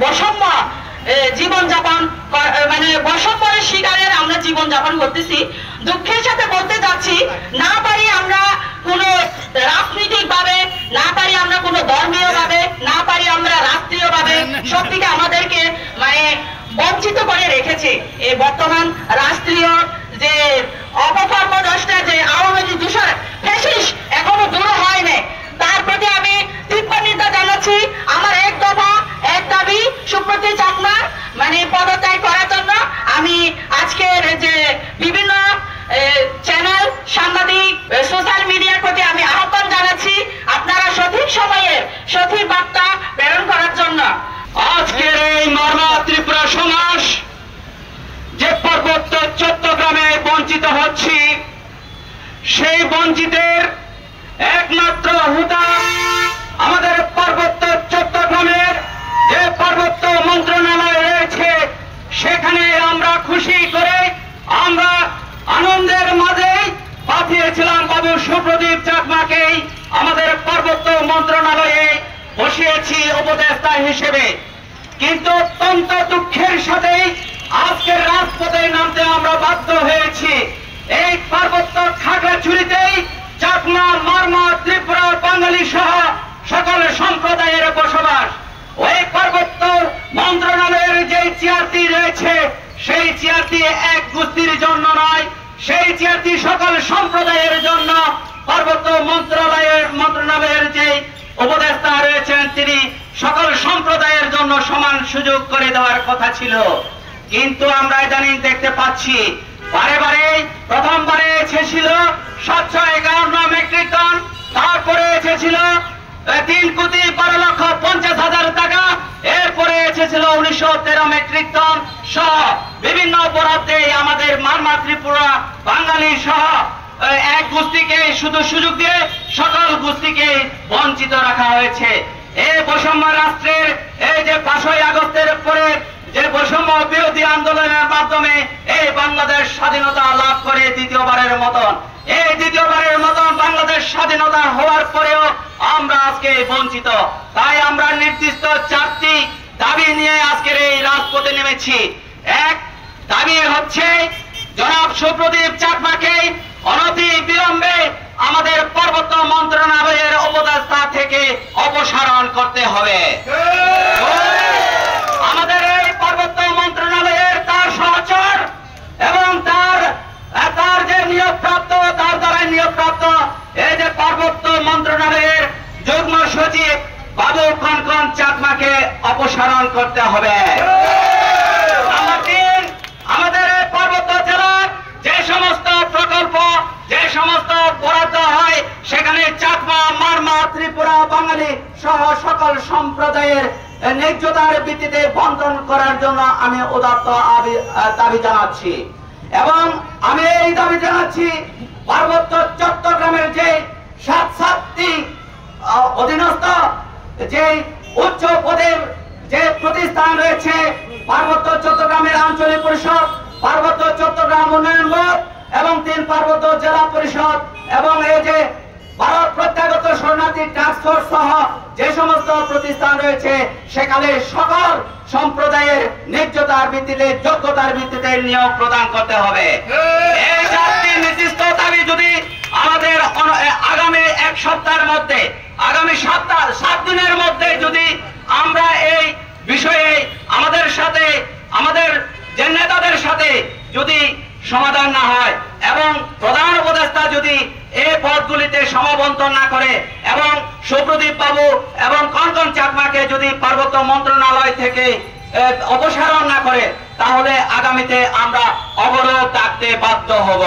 বৈষম্য জীবনযাপন মানে বৈষম্যের শিকারের আমরা জীবনযাপন করতেছি। দুঃখের সাথে বলতে যাচ্ছি, না পারি আমরা কোনো রাজনৈতিক ভাবে, না পারি আমরা কোনো ধর্মীয় ভাবে, না পারি আমরা রাষ্ট্রীয় ভাবে, সব থেকে আমাদেরকে মানে বঞ্চিত করে রেখেছে এই বর্তমান রাষ্ট্রীয় যে অপকর্মদষ্টা যে আওয়ামী লীগ দূষর ফ্যাসিস এখনো দূর হয় নাই। তার প্রতি আমি তীব্র নিন্দা জানাচ্ছি। আমার এক দফা এক দাবি সুপ্রতি চাকমার মানে পদত্যাগ করার জন্য আমি আজকের যে বিভিন্ন চ্যানেল সাংবাদিক সোশ্যাল মিডিয়ার প্রতি আমি আহ্বান জানাচ্ছি আপনারা সঠিক সময়ে সঠিক বার্তা প্রেরণ করার জন্য। আজকের এই মর্মা ত্রিপুরা সমাজ যে পার্বত্য চট্টগ্রামে বঞ্চিত হচ্ছি, সেই বঞ্চিতের একমাত্র হুদা আমাদের পার্বত্য চট্টগ্রামের যে পার্বত্য মন্ত্রণালয় রয়েছে। সেখানে আমরা খুশি করে আমরা আনন্দের মাঝে পাঠিয়েছিলাম বাবু সুপ্রদীপ চাকমাকে আমাদের পার্বত্য মন্ত্রণালয়ে বসিয়েছি উপদেষ্টা হিসেবে। কিন্তু অত্যন্ত দুঃখের সাথে আজকের রাজপথে নামতে আমরা বাধ্য হয়েছি। এই পার্বত্য খাগড়াছড়িতেই চাকমা, মারমা, ত্রিপুরা, বাঙালি সহ সকল সম্প্রদায়ের বসবাস। ওই পার্বত্য মন্ত্রণালয়ের যে চেয়ারটি রয়েছে, সেই চেয়ারটি এক গোষ্ঠীর জন্য নয়, সেই চেয়ারটি সকল সম্প্রদায়ের জন্য। পার্বত্য মন্ত্রণালয়ের যে উপদেষ্টা রয়েছেন তিনি সকল সম্প্রদায়ের জন্য সমান সুযোগ করে দেওয়ার কথা ছিল। কিন্তু আমরা ইদানিং দেখতে পাচ্ছি বারে বারে, প্রথমবারে এসেছিল 751 মেট্রিক টন, তারপরে এসেছিল 3,12,50,000 টাকা, এরপরে এসেছিল 1913 মেট্রিক টন সহ বিভিন্ন বরাদ্দে আমাদের মারমা, ত্রিপুরা, বাঙালি সহ এক গোষ্ঠীকে শুধু সুযোগ দিয়ে সকল গোষ্ঠীকে বঞ্চিত রাখা হয়েছে। এই বৈষম্য রাষ্ট্রের এই যে 5ই আগস্টের পরে যে বৈষম্য বিরোধী আন্দোলনের মাধ্যমে এই বাংলাদেশ স্বাধীনতা লাভ করে দ্বিতীয়বারের মতন, এই দ্বিতীয়বারের মতন বাংলাদেশ স্বাধীনতা হওয়ার পরেও আমরা আজকে বঞ্চিত। তাই আমরা নির্দিষ্ট 4টি দাবি নিয়ে আজকের এই রাজপথে নেমেছি। এক দাবি হচ্ছে জনাব সুপ্রদীপ চাকমাকে অনতি বিলম্বে আমাদের পার্বত্য মন্ত্রণালয়ের উপদেষ্টা থেকে অপসারণ করতে হবে। আমাদের এই পার্বত্য মন্ত্রণালয়ের তার সহচর এবং তার যে নিয়োগপ্রাপ্ত, তার দ্বারা নিয়োগপ্রাপ্ত এই যে পার্বত্য মন্ত্রণালয়ের যুগ্ম সচিব বাবু কনকন চাকমাকে অপসারণ করতে হবে। নাম্বার 3, আমাদের এই পার্বত্য জেলার যে সমস্ত প্রকল্প, যে সমস্ত বরাদ্দ হয় সেখানে চাকমা, মারমা, ত্রিপুরা, বাঙালি সহ সকল সম্প্রদায়ের ন্যায্যতার ভিত্তিতে বন্টন করার জন্য আমি উদাত্ত দাবি জানাচ্ছি। এবং আমি এই দাবি জানাচ্ছি পার্বত্য চট্টগ্রামের যে 7টি অধীনস্থ যে উচ্চ পদের যে প্রতিষ্ঠান রয়েছে, পার্বত্য চট্টগ্রামের আঞ্চলিক পরিষদ, পার্বত্য চট্টগ্রাম উন্নয়ন বোর্ড এবং 3 পার্বত্য জেলা পরিষদ এবং এই যে ভারত প্রত্যাগত শরণার্থী টাস্ক ফোর্স সহ যে সমস্ত প্রতিষ্ঠান রয়েছে সেখানে সকল সম্প্রদায়ের ন্যায্যতার ভিত্তিতে, যোগ্যতার ভিত্তিতে নিয়োগ প্রদান করতে হবে। এই 4টি নির্দিষ্ট দাবি যদি আমাদের আগামী 1 সপ্তাহের মধ্যে, আগামী 7 দিনের মধ্যে যদি আমরা এই বিষয়ে আমাদের সাথে, আমাদের যে নেতাদের সাথে যদি সমাধান না হয় এবং প্রধান উপদেষ্টা যদি এই পদগুলিতে সমাবন্তন না করে এবং সুপ্রদীপ বাবু এবং কনকন চাকমাকে যদি পার্বত্য মন্ত্রণালয় থেকে অপসারণ না করে, তাহলে আগামীতে আমরা অবরোধ ডাকতে বাধ্য হব।